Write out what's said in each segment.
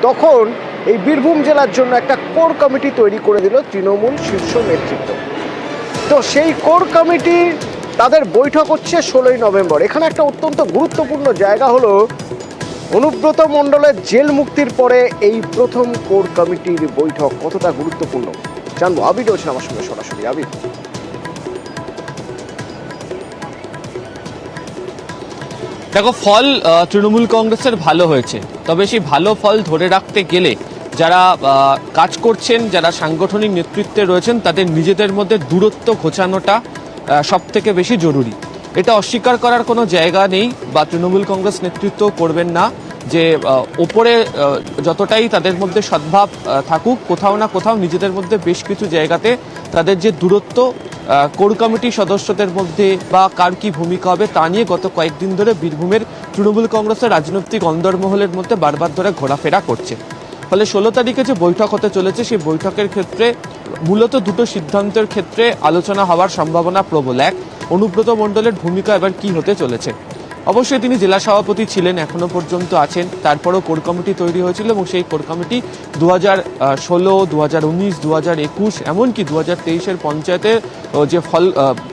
তখন এই বীরভূম জেলার জন্য একটা কোর কমিটি তৈরি করে দিল তৃণমূল শীর্ষ নেতৃত্ব। তো সেই কোর কমিটি তাদের বৈঠক হচ্ছে 16ই নভেম্বর। এখানে একটা অত্যন্ত গুরুত্বপূর্ণ জায়গা হলো অনুব্রত মণ্ডলের জেল মুক্তির পরে এই প্রথম কোর কমিটির বৈঠক কতটা গুরুত্বপূর্ণ জানবো। আবির রয়েছেন আমার সঙ্গে সরাসরি। আবির, দেখো, ফল তৃণমূল কংগ্রেসের ভালো হয়েছে, তবে সেই ভালো ফল ধরে রাখতে গেলে যারা কাজ করছেন, যারা সাংগঠনিক নেতৃত্বে রয়েছেন, তাদের নিজেদের মধ্যে দূরত্ব ঘোচানোটা সব থেকে বেশি জরুরি। এটা অস্বীকার করার কোনো জায়গা নেই, বা তৃণমূল কংগ্রেস নেতৃত্ব করবেন না যে ওপরে যতটাই তাদের মধ্যে সদ্ভাব থাকুক, কোথাও না কোথাও নিজেদের মধ্যে বেশ কিছু জায়গাতে তাদের যে দূরত্ব কোর কমিটির সদস্যদের মধ্যে বা কার কি ভূমিকা হবে তা নিয়ে গত কয়েকদিন ধরে বীরভূমের তৃণমূল কংগ্রেসের রাজনৈতিক অন্দরমহলের মধ্যে বারবার ধরে ঘোরাফেরা করছে। ফলে 16 তারিখে যে বৈঠক হতে চলেছে, সেই বৈঠকের ক্ষেত্রে মূলত দুটো সিদ্ধান্তের ক্ষেত্রে আলোচনা হওয়ার সম্ভাবনা প্রবল। এক, অনুব্রত মণ্ডলের ভূমিকা এবার কি হতে চলেছে। অবশ্যই তিনি জেলা সভাপতি ছিলেন, এখনো পর্যন্ত আছেন, তারপরও কোর কমিটি তৈরি হয়েছিল এবং সেই কোর কমিটি 2016, 2019, 2021 এমনকি 2023-এর পঞ্চায়েতের যে ফল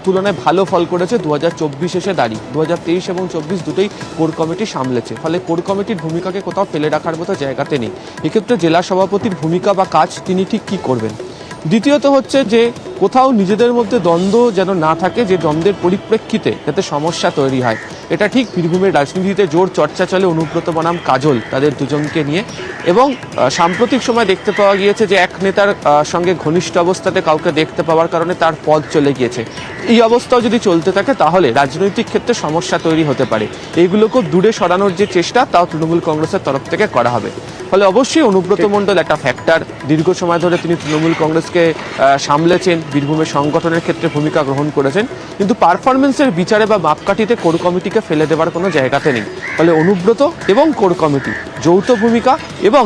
তুলনায় ভালো ফল করেছে 2024 এসে দাঁড়িয়ে 2023 এবং 24 দুটোই কোর কমিটি সামলেছে। ফলে কোর কমিটির ভূমিকাকে কোথাও ফেলে রাখার মতো জায়গাতে নেই। এক্ষেত্রে জেলা সভাপতির ভূমিকা বা কাজ তিনি ঠিক কী করবেন। দ্বিতীয়ত হচ্ছে যে কোথাও নিজেদের মধ্যে দ্বন্দ্ব যেন না থাকে, যে দ্বন্দ্বের পরিপ্রেক্ষিতে যাতে সমস্যা তৈরি হয়। এটা ঠিক বীরভূমের রাজনীতিতে জোর চর্চা চলে অনুব্রত বনাম কাজল তাদের দুজনকে নিয়ে, এবং সাম্প্রতিক সময় দেখতে পাওয়া গিয়েছে যে এক নেতার সঙ্গে ঘনিষ্ঠ অবস্থাতে কাউকে দেখতে পাওয়ার কারণে তার পদ চলে গিয়েছে। এই অবস্থাও যদি চলতে থাকে তাহলে রাজনৈতিক ক্ষেত্রে সমস্যা তৈরি হতে পারে। এইগুলোকে দূরে সরানোর যে চেষ্টা, তাও তৃণমূল কংগ্রেসের তরফ থেকে করা হবে। ফলে অবশ্যই অনুব্রত মণ্ডল একটা ফ্যাক্টর। দীর্ঘ সময় ধরে তিনি তৃণমূল কংগ্রেসকে সামলেছেন, বীরভূমের সংগঠনের ক্ষেত্রে ভূমিকা গ্রহণ করেছেন, কিন্তু পারফরমেন্সের বিচারে বা মাপকাঠিতে কোর কমিটিকে ফেলে দেওয়ার কোনো জায়গাতে নেই। ফলে অনুব্রত এবং কোর কমিটি যৌথ ভূমিকা, এবং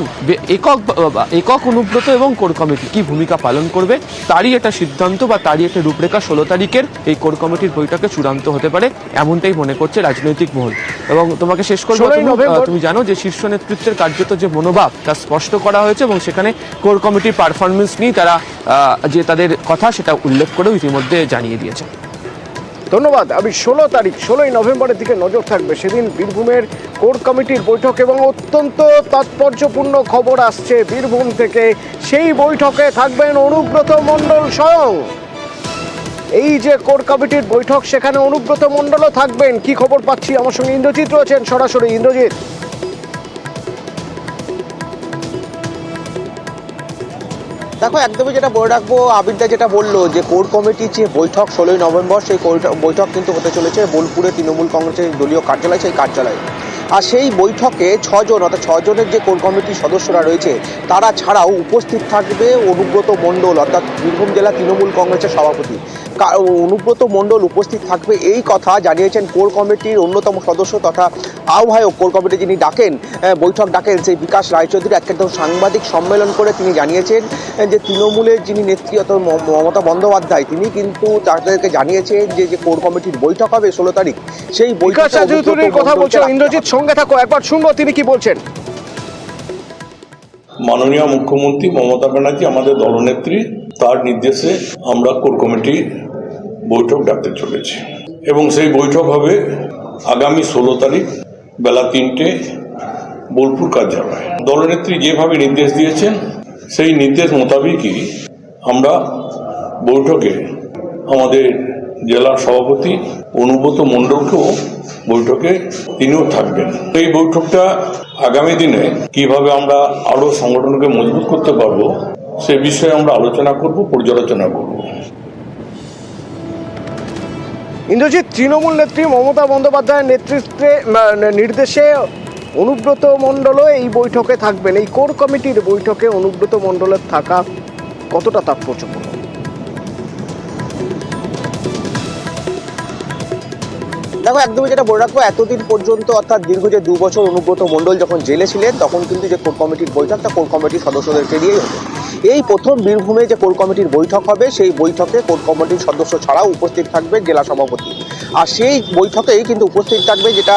একক অনুব্রত এবং কোর কমিটি কি ভূমিকা পালন করবে তারই একটা সিদ্ধান্ত বা তারই একটা রূপরেখা 16 তারিখের এই কোর কমিটির বৈঠকে চূড়ান্ত হতে পারে, এমনটাই মনে করছে রাজনৈতিক মহল। এবং তোমাকে শেষ করবো, তুমি জানো যে শীর্ষ নেতৃত্বের কার্যত যে মনোভাব তা স্পষ্ট করা হয়েছে, এবং সেখানে কোর কমিটির পারফরমেন্স নিয়ে তারা যে তাদের কথা সেটা উল্লেখ করেও ইতিমধ্যে জানিয়ে দিয়েছে। ধন্যবাদ। আমি 16ই নভেম্বরের দিকে নজর থাকবে, সেদিন বীরভূমের কোর কমিটির বৈঠক, এবং অত্যন্ত তাৎপর্যপূর্ণ খবর আসছে বীরভূম থেকে। সেই বৈঠকে থাকবেন অনুব্রত মণ্ডল স্বয়ং। এই যে কোর কমিটির বৈঠক, সেখানে অনুব্রত মণ্ডলও থাকবেন। কি খবর পাচ্ছি, আমার সঙ্গে ইন্দ্রজিৎ রয়েছেন সরাসরি। ইন্দ্রজিৎ, দেখো, একদমই যেটা বলে রাখবো, আবিরদা যেটা বললো যে কোর কমিটির যে বৈঠক 16ই নভেম্বর, সেই বৈঠক কিন্তু হতে চলেছে বোলপুরে তৃণমূল কংগ্রেসের দলীয় কার্যালয়, সেই কার্যালয়ে। আর সেই বৈঠকে 6 জন, অর্থাৎ 6 জনের যে কোর কমিটির সদস্যরা রয়েছে তারা ছাড়াও উপস্থিত থাকবে অনুব্রত মণ্ডল, অর্থাৎ বীরভূম জেলা তৃণমূল কংগ্রেসের সভাপতি। অনুব্রত মণ্ডল উপস্থিত থাকবে এই কথা জানিয়েছেন কোর কমিটির অন্যতম সদস্য তথা আহ্বায়ক, কোর কমিটি যিনি বৈঠক ডাকেন, সেই বিকাশ রায়চৌধুরী। একটা সাংবাদিক সম্মেলন করে তিনি জানিয়েছেন যে তৃণমূলের যিনি নেত্রী অর্থাৎ মমতা বন্দ্যোপাধ্যায়, তিনি কিন্তু তাদেরকে জানিয়েছেন যে কোর কমিটির বৈঠক হবে 16 তারিখ। সেই বৈঠকের কথা বলছেন ইন্দ্রজিৎ, সঙ্গে থাকো, একবার শুনবো তিনি কি বলছেন। মাননীয় মুখ্যমন্ত্রী মমতা ব্যানার্জি আমাদের দলনেত্রী, তার নির্দেশে আমরা কোর কমিটি বৈঠক ডাকতে চলেছি, এবং সেই বৈঠক হবে আগামী 16 তারিখ বেলা 3টে বোলপুর কার্যালয়। দলনেত্রী যেভাবে নির্দেশ দিয়েছেন সেই নির্দেশ মোতাবেকই আমরা বৈঠকে আমাদের জেলার সভাপতি অনুব্রত মণ্ডলকেও বৈঠকে তিনিও থাকবেন। এই বৈঠকটা আগামী দিনে কিভাবে আমরা আরো সংগঠনকে মজবুত করতে পারবো সে বিষয়ে আমরা আলোচনা করব, পর্যালোচনা করব। ইন্দ্রজিৎ, তৃণমূল নেত্রী মমতা বন্দ্যোপাধ্যায়ের নেতৃত্বে নির্দেশে অনুব্রত মণ্ডলও এই বৈঠকে থাকবেন। এই কোর কমিটির বৈঠকে অনুব্রত মণ্ডলের থাকা কতটা তাৎপর্যপূর্ণ? দেখো, একদমই যেটা বলে রাখবো, এতদিন পর্যন্ত অর্থাৎ দীর্ঘ যে 2 বছর অনুব্রত মণ্ডল যখন জেলে ছিলেন, তখন কিন্তু যে কোর কমিটির বৈঠকটা কোর কমিটির সদস্যদেরকে দিয়েই হতো। এই প্রথম বীরভূমে যে কোর কমিটির বৈঠক হবে, সেই বৈঠকে কোর কমিটির সদস্য ছাড়াও উপস্থিত থাকবে জেলা সভাপতি। আর সেই বৈঠকেই কিন্তু উপস্থিত থাকবে, যেটা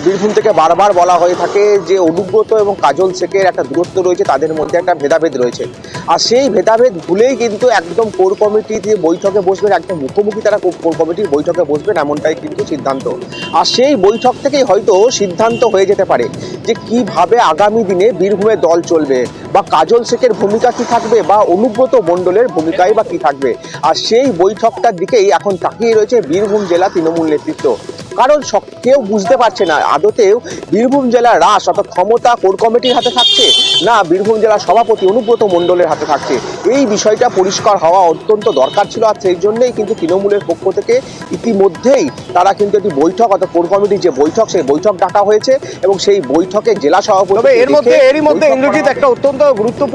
বীরভূম থেকে বারবার বলা হয়ে থাকে যে অনুব্রত এবং কাজল শেখের একটা দূরত্ব রয়েছে, তাদের মধ্যে একটা ভেদাভেদ রয়েছে। আর সেই ভেদাভেদ ভুলেই কিন্তু একদম কোর কমিটি যে বৈঠকে বসবেন, একদম মুখোমুখি তারা কোর কমিটির বৈঠকে বসবেন, এমনটাই কিন্তু সিদ্ধান্ত। আর সেই বৈঠক থেকেই হয়তো সিদ্ধান্ত হয়ে যেতে পারে যে কিভাবে আগামী দিনে বীরভূমের দল চলবে, বা কাজল শেখের ভূমিকা কি থাকবে, বা অনুব্রত মণ্ডলের ভূমিকাই বা কি থাকবে। আর সেই বৈঠকটার দিকেই এখন তাকিয়ে রয়েছে বীরভূম জেলা তৃণমূল নেতৃত্ব। কারণ কেউ বুঝতে পারছে না আদতেও বীরভূম জেলার রাশ অর্থাৎ ক্ষমতা কোর কমিটির হাতে থাকছে, না বীরভূম জেলার সভাপতি অনুব্রত মণ্ডলের হাতে থাকছে। এই বিষয়টা পরিষ্কার হওয়া অত্যন্ত দরকার ছিল। আর সেই জন্যই কিন্তু তৃণমূলের পক্ষ থেকে ইতিমধ্যেই তারা কিন্তু একটি বৈঠক অর্থাৎ কোর কমিটির যে বৈঠক, সেই বৈঠক ডাকা হয়েছে এবং সেই বৈঠকে জেলা সভাপতি তবে এরই মধ্যে ইন্দ্রজিৎ একটা অত্যন্ত গুরুত্বপূর্ণ